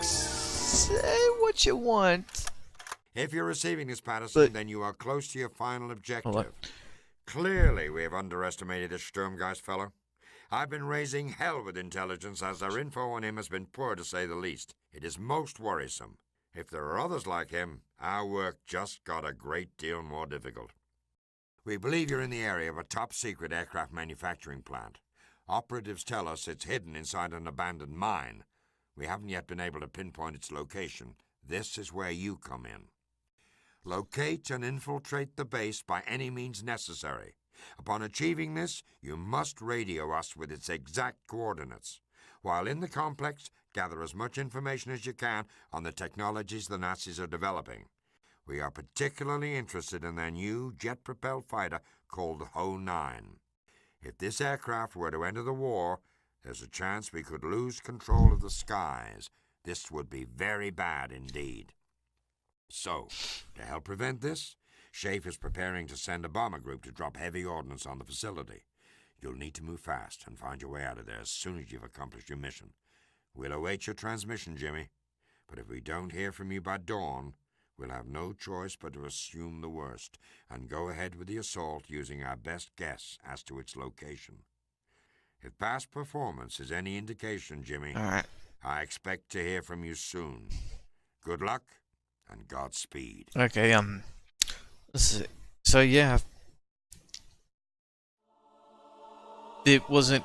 Say what you want. If you're receiving this, Patterson, then you are close to your final objective. Clearly, we have underestimated this Sturmgeist fellow. I've been raising hell with intelligence as our info on him has been poor, to say the least. It is most worrisome. If there are others like him, our work just got a great deal more difficult. We believe you're in the area of a top-secret aircraft manufacturing plant. Operatives tell us it's hidden inside an abandoned mine. We haven't yet been able to pinpoint its location. This is where you come in. Locate and infiltrate the base by any means necessary. Upon achieving this, you must radio us with its exact coordinates. While in the complex, gather as much information as you can on the technologies the Nazis are developing. We are particularly interested in their new jet-propelled fighter called Ho-9. If this aircraft were to enter the war, there's a chance we could lose control of the skies. This would be very bad indeed. So, to help prevent this, Schaeff is preparing to send a bomber group to drop heavy ordnance on the facility. You'll need to move fast and find your way out of there as soon as you've accomplished your mission. We'll await your transmission, Jimmy. But if we don't hear from you by dawn, we'll have no choice but to assume the worst and go ahead with the assault using our best guess as to its location. If past performance is any indication, Jimmy, All right. I expect to hear from you soon. Good luck and Godspeed. Okay, so yeah. It wasn't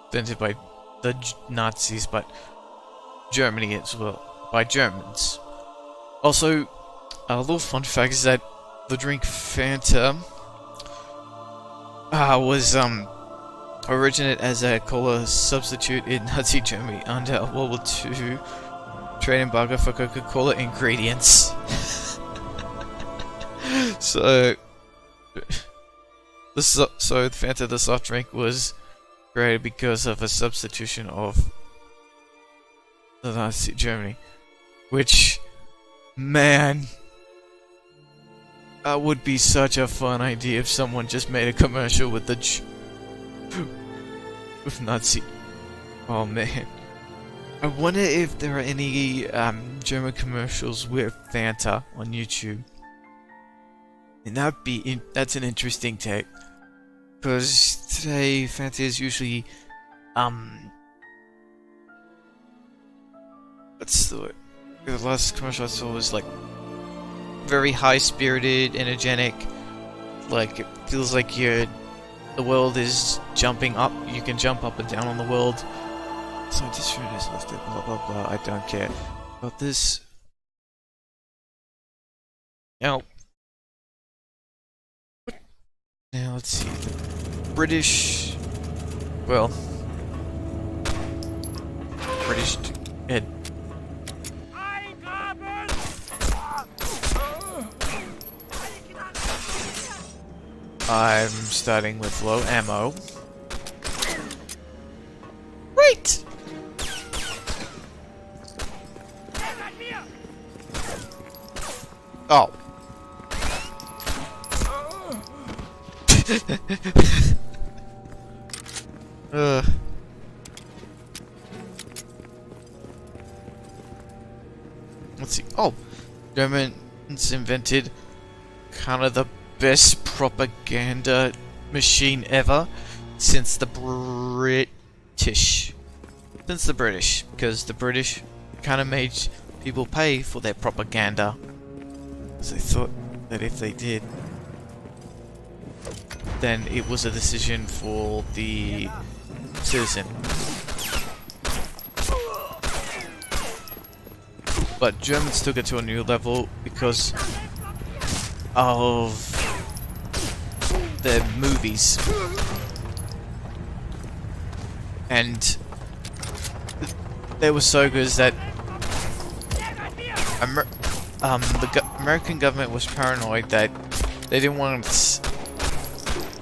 invented by the Nazis, but Germany as well, by Germans. Also, a little fun fact is that the drink Fanta was originated as a cola substitute in Nazi Germany under World War II trade embargo for Coca-Cola ingredients. So Fanta, the soft drink, was created because of a substitution of the Nazi Germany, which, man, that would be such a fun idea if someone just made a commercial with with Nazi. Oh man, I wonder if there are any German commercials with Fanta on YouTube. And that's an interesting take, because today Fanta is usually what's the last commercial I saw was like very high-spirited, energetic, like it feels like the world is jumping up, you can jump up and down on the world. So this route is lifted, blah blah blah, I don't care about this. Now let's see, the British, well, British head. I'm starting with low ammo. Right! Oh. Let's see. Oh, Germans invented kind of the best propaganda machine ever since the British. Because the British kind of made people pay for their propaganda. So they thought that if they did, then it was a decision for the citizen. But Germans took it to a new level because of their movies. And they were so good that the American government was paranoid that they didn't want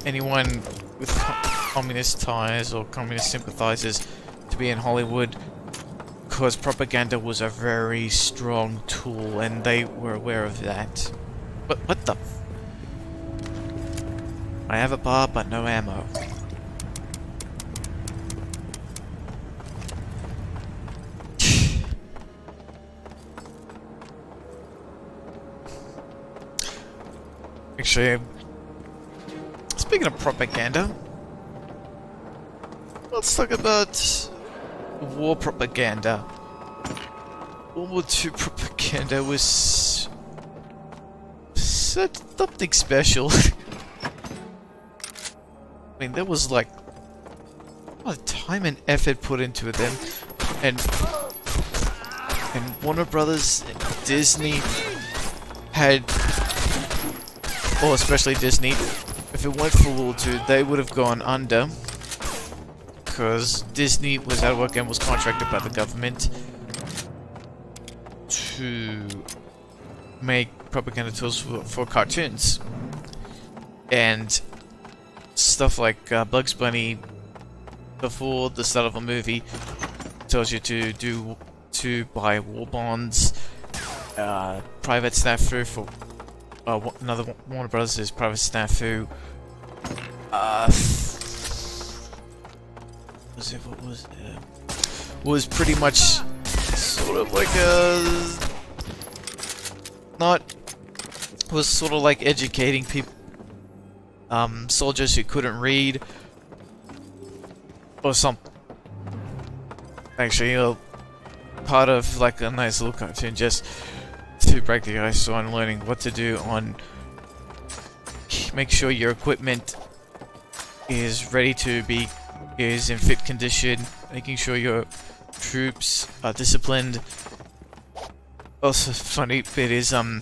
anyone with communist ties or communist sympathizers to be in Hollywood, because propaganda was a very strong tool and they were aware of that. But what the? I have a bar but no ammo. Actually, speaking of propaganda, let's talk about war propaganda. World War II propaganda was something special. I mean, there was like a lot of time and effort put into them, and Warner Brothers, Disney had, or especially Disney, if it weren't for World War II, they would have gone under, because Disney was out of work and was contracted by the government to make propaganda tools for cartoons. And stuff like Bugs Bunny, before the start of a movie, tells you to buy war bonds. Private Snafu for another Warner Brothers is Private Snafu. Was pretty much sort of like was sort of like educating people, soldiers who couldn't read or something. Actually, part of like a nice little cartoon just to break the ice on learning what to do on, make sure your equipment is ready to be, is in fit condition, making sure your troops are disciplined. Also, funny bit is I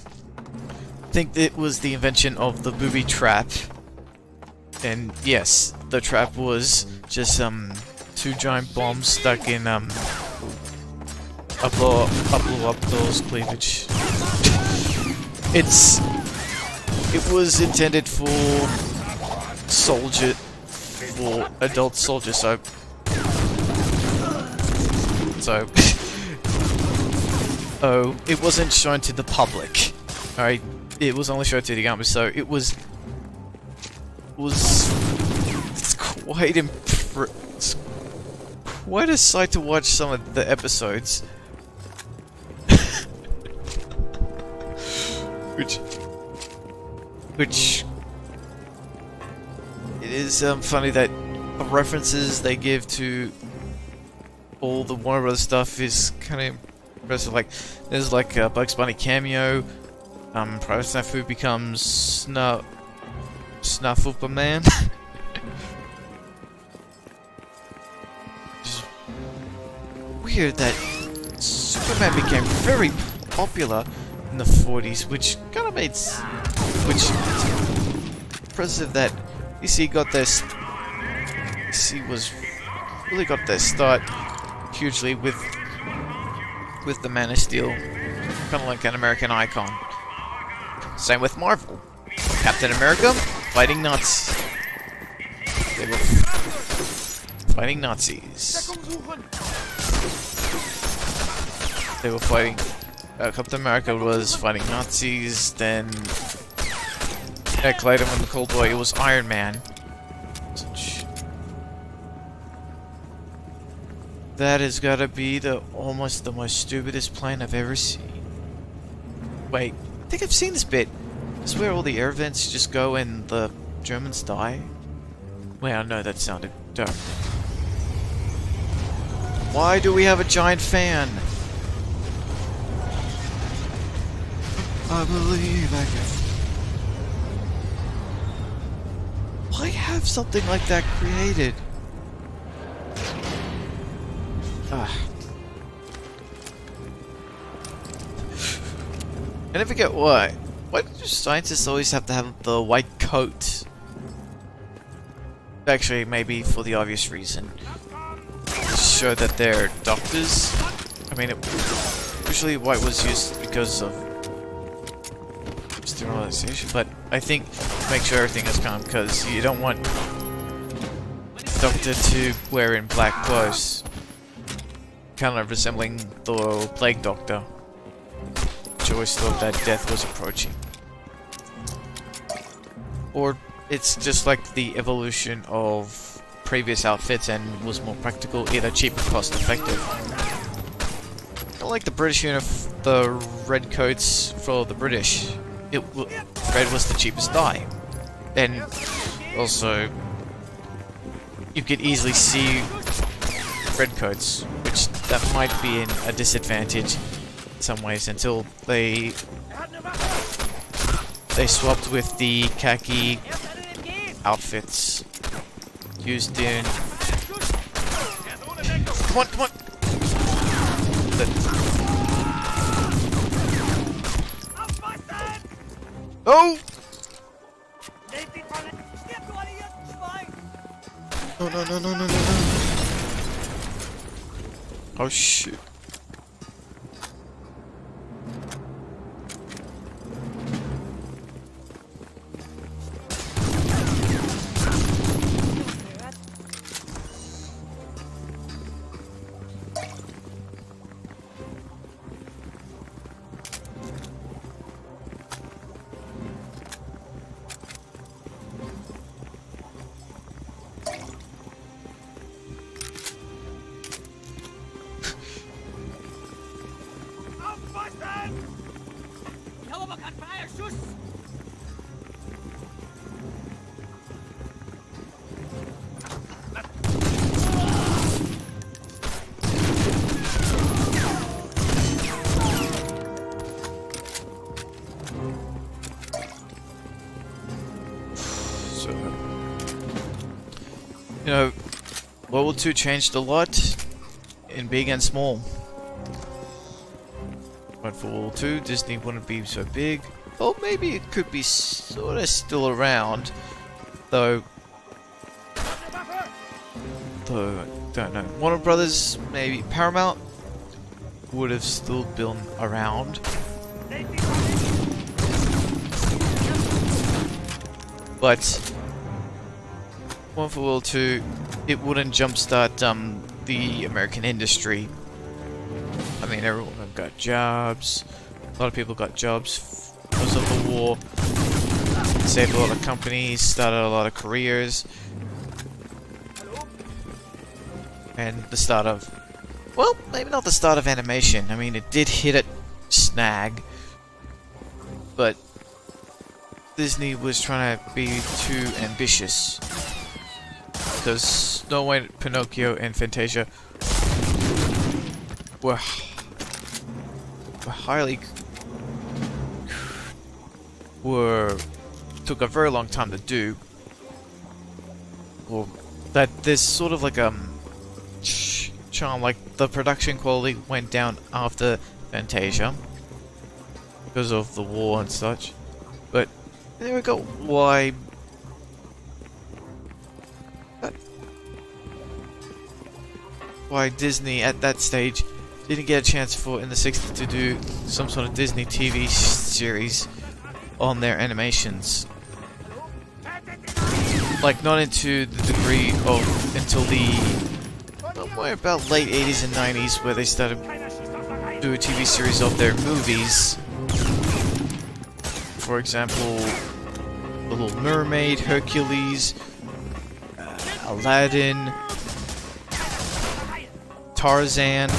think it was the invention of the booby trap, and yes, the trap was just two giant bombs stuck in a blow up those cleavage. It was intended for adult soldiers, so oh, it wasn't shown to the public. Alright, it was only shown to the army, so it's quite a sight to watch some of the episodes. which it is funny that the references they give to all the Warner Bros. Stuff is kind of impressive. Like, there's like a Bugs Bunny cameo. Private Snafu becomes Snuffleman. It's weird that Superman became very popular in the 40s, which kind of made impressive that DC got this. DC was really got their start hugely with the Man of Steel, kind of like an American icon. Same with Marvel. Captain America fighting Nazis. They were fighting Nazis. They were fighting. Captain America was fighting Nazis. Then, later when the Cold War, it was Iron Man. That has got to be almost the most stupidest plane I've ever seen. Wait, I think I've seen this bit. This is where all the air vents just go and the Germans die. Well, no, that sounded dumb. Why do we have a giant fan? I believe I can. Why have something like that created? I never get why. Why do scientists always have to have the white coat? Actually, maybe for the obvious reason. To show that they're doctors. I mean, usually white was used because of sterilization, but I think to make sure everything is calm, because you don't want the doctor to wear in black clothes. Kind of resembling the Plague Doctor, which always thought that death was approaching. Or it's just like the evolution of previous outfits and was more practical, either cheap or cost effective. Kind of like the British the red coats for the British. red was the cheapest dye. And also, you could easily see red coats, which that might be a disadvantage in some ways until they swapped with the khaki outfits used in... Come on, come on! Oh! No, no, no, no, no, no, no. Oh, shoot. You know, World War II changed a lot in big and small. But for World War II, Disney wouldn't be so big. Or maybe it could be sort of still around, though. Don't know. Warner Brothers, maybe Paramount would have still been around. But one for World War II, it wouldn't jumpstart the American industry. I mean, everyone got jobs. A lot of people got jobs because of the war. Saved a lot of companies, started a lot of careers. And the start of... well, maybe not the start of animation. I mean, it did hit a snag. But Disney was trying to be too ambitious. Because Snow White, Pinocchio, and Fantasia were took a very long time to do. Or that there's sort of like charm, like the production quality went down after Fantasia because of the war and such. But there we go. Why Disney at that stage didn't get a chance in the 60s to do some sort of Disney TV series on their animations. Like, not into the degree of until the more about late 80s and 90s, where they started to do a TV series of their movies. For example, The Little Mermaid, Hercules, Aladdin, Tarzan.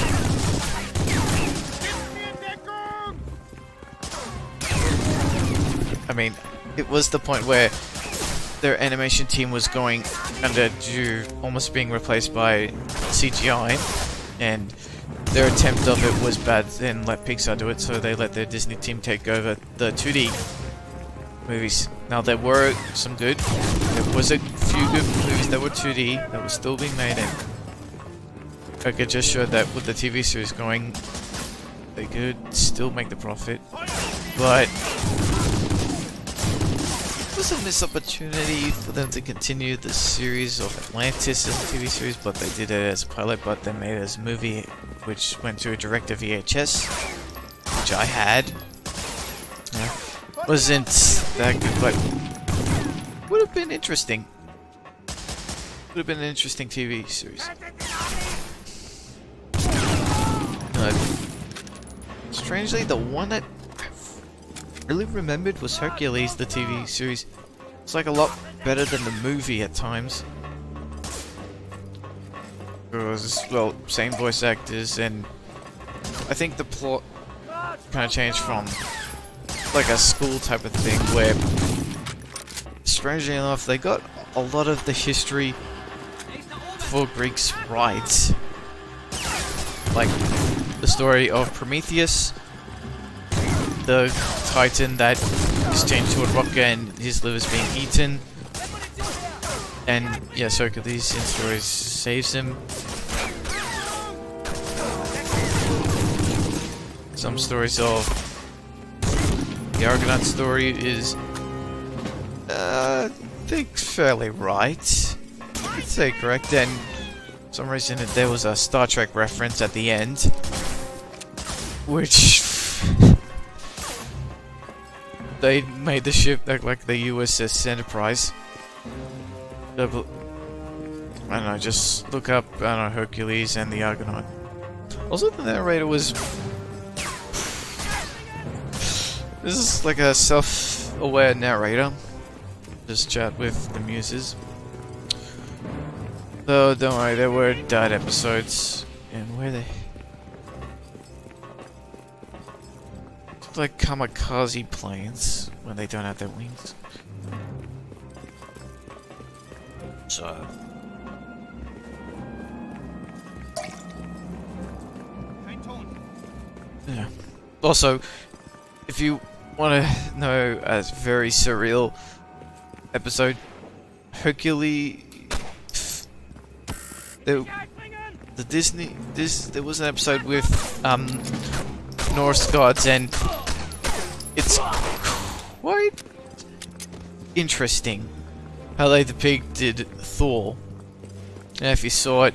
I mean, it was the point where their animation team was going under to almost being replaced by CGI, and their attempt of it was bad and let Pixar do it, so they let their Disney team take over the 2D movies. Now, there were some good, there was a few good movies that were 2D that were still being made, and I could just show that with the TV series going, they could still make the profit, but it was a missed opportunity for them to continue the series of Atlantis as a TV series, but they did it as a pilot, but they made it as a movie, which went to a direct to VHS, which I had. Wasn't that good, but would have been interesting. Would have been an interesting TV series. Strangely, the one that I really remembered was Hercules, the TV series. It's like a lot better than the movie at times. Because, well, same voice actors, and I think the plot kind of changed from like a school type of thing where, strangely enough, they got a lot of the history for Greeks right. Like the story of Prometheus, the Titan that is changed to a rocket and his liver's being eaten. And yeah, Hercules in stories saves him. Some stories of the Argonaut story is, I think, fairly right. I'd say correct. And for some reason there was a Star Trek reference at the end, which they made the ship look like the USS Enterprise. I don't know, just look up, I don't know, Hercules and the Argonaut. Also, the narrator was... This is like a self-aware narrator. Just chat with the muses. Though, don't worry, there were died episodes. And where they... It's like kamikaze planes when they don't have their wings. So... Yeah. Also, if you want to know a very surreal episode, Hercules... there was an episode with Norse gods, and it's quite interesting how they depicted Thor. And if you saw it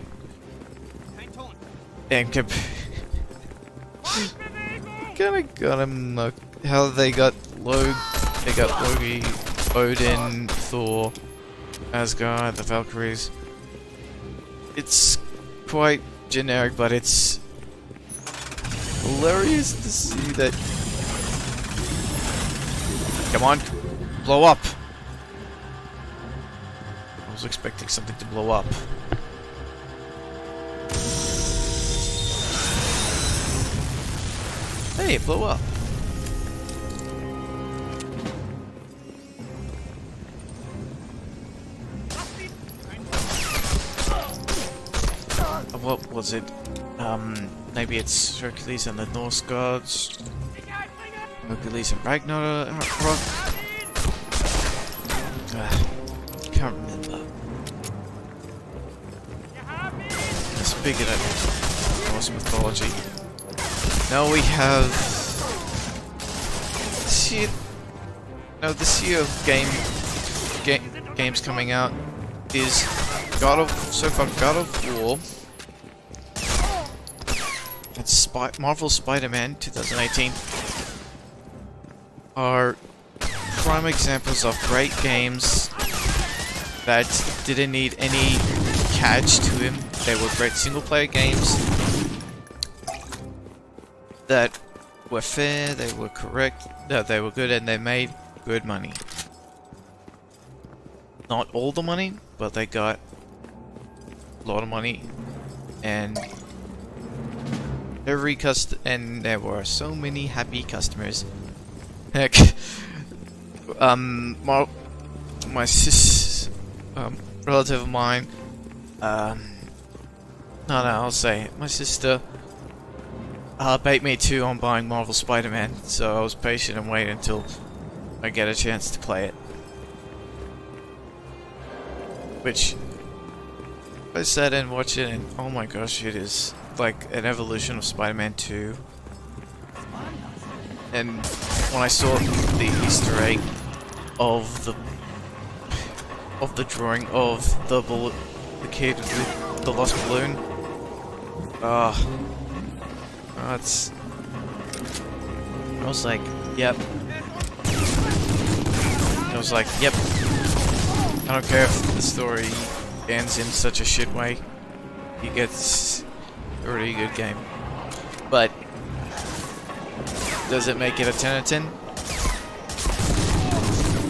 and kinda got him how they got Loki, Odin, Thor, Asgard, the Valkyries. It's quite generic, but it's hilarious to see that. Come on, blow up! I was expecting something to blow up. Hey, it blew up. What was it? Maybe it's Hercules and the Norse gods. Hercules and Ragnarok. Can't remember. Let's figure that Norse mythology. Now we have this year of games coming out is God of War. And Marvel Spider-Man 2018 are prime examples of great games that didn't need any catch to them. They were great single-player games that were fair, they were correct, they were good, and they made good money. Not all the money, but they got a lot of money, and and there were so many happy customers. Heck, my relative of mine, I'll say it. My sister bait me too on buying Marvel Spider-Man, so I was patient and waited until I get a chance to play it. Which I sat and watched it, and oh my gosh, it is like an evolution of Spider-Man 2. And when I saw the Easter egg of the drawing of the kid with the lost balloon, I was like, yep. I was like, yep. I don't care if the story ends in such a shit way. He gets a really good game. But does it make it a 10 out of 10?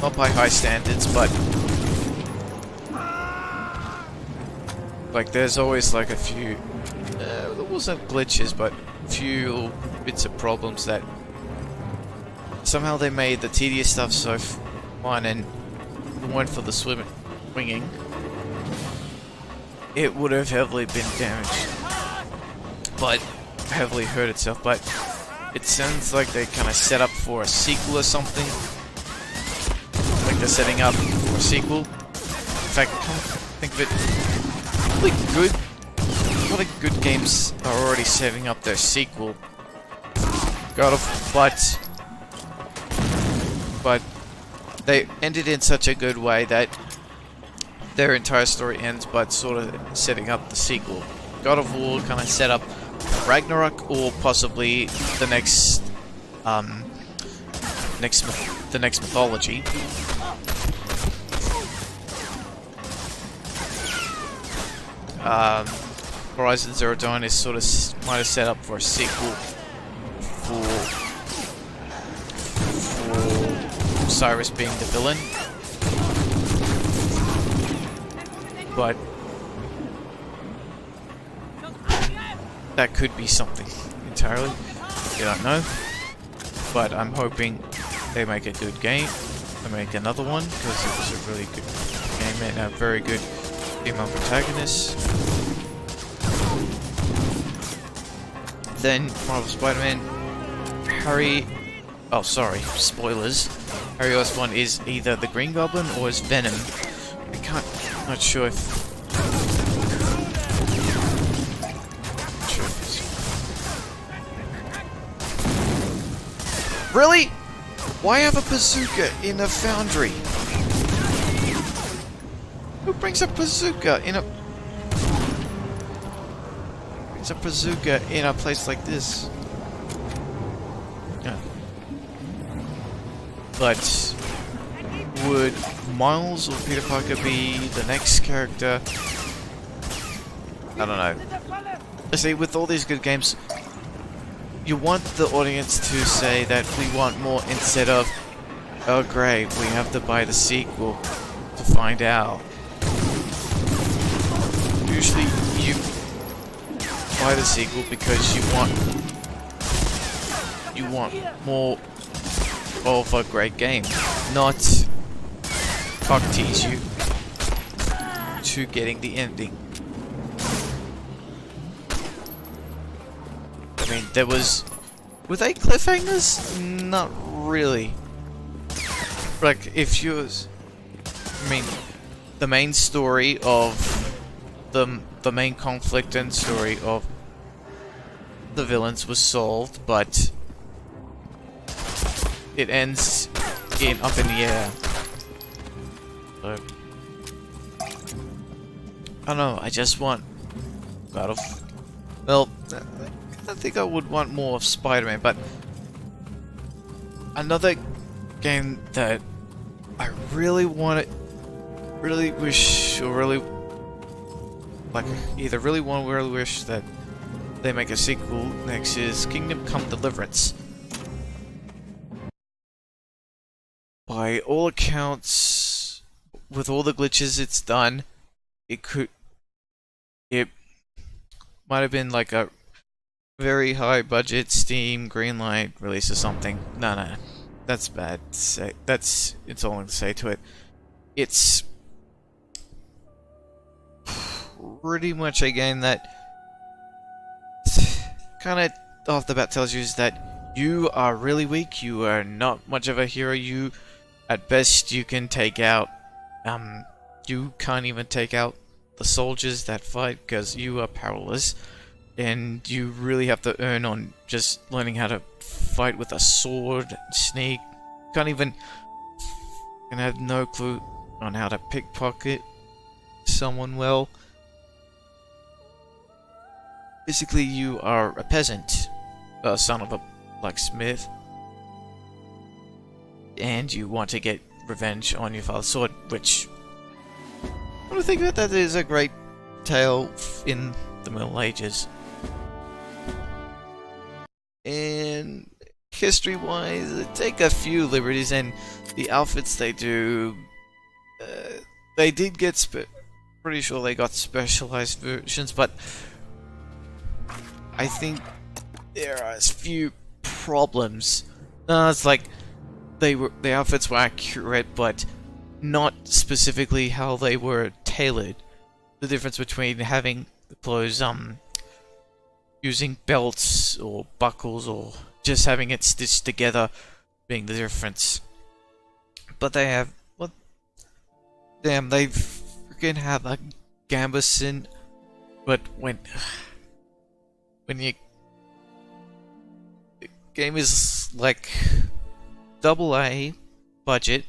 Not by high standards, but like there's always like a few there wasn't glitches, but a few bits of problems that somehow they made the tedious stuff so fun, and if it weren't for the swinging, it would have heavily been damaged, but heavily hurt itself. But it sounds like they kind of set up for a sequel or something. Like they're setting up for a sequel. In fact, come think of it, really good. A lot of good games are already setting up their sequel. But they ended in such a good way that their entire story ends, but sort of setting up the sequel. God of War kind of set up Ragnarok, or possibly the next mythology. Horizon Zero Dawn is sort of might have set up for a sequel for Cyrus being the villain, but that could be something entirely. You don't know, but I'm hoping they make a good game. They make another one, because it was a really good game and a very good female protagonist. Then Marvel Spider-Man, oh sorry, spoilers. Harry Osborn is either the Green Goblin or is Venom. Not sure if Really? Why have a bazooka in a foundry? Who brings a bazooka in a place like this? Yeah. But would Miles or Peter Parker be the next character? I don't know. See, with all these good games, you want the audience to say that we want more, instead of, oh great, we have to buy the sequel to find out. Usually you buy the sequel because you want more of a great game, not cock tease you to getting the ending. I mean, were they cliffhangers? Not really. Like, if you was, I mean, the main story of the main conflict and story of the villains was solved, but it ends up in the air. So, I don't know, I just want well, I think I would want more of Spider-Man, but another game that I really wish, or really wish that they make a sequel next is Kingdom Come Deliverance. By all accounts, with all the glitches it's done, it might have been like a very high budget Steam greenlight release or something. No, that's bad to say. It's all I'm going to say to it. It's pretty much a game that kind of off the bat tells you is that you are really weak, you are not much of a hero, you at best you can take out, you can't even take out the soldiers that fight because you are powerless, and you really have to earn on just learning how to fight with a sword, sneak, and have no clue on how to pickpocket someone well. Basically, you are a peasant, a son of a blacksmith, and you want to get revenge on your father's sword, which, when I think about that, is a great tale in the Middle Ages. And history-wise, they take a few liberties, and the outfits they do, they did get pretty sure they got specialized versions, but I think there are a few problems. It's like the outfits were accurate, but not specifically how they were tailored. The difference between having the clothes using belts or buckles or just having it stitched together being the difference. But they have, what? Damn, they freaking have a gambeson, but when you, the game is like AA budget,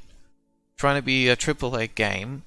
trying to be a AAA game,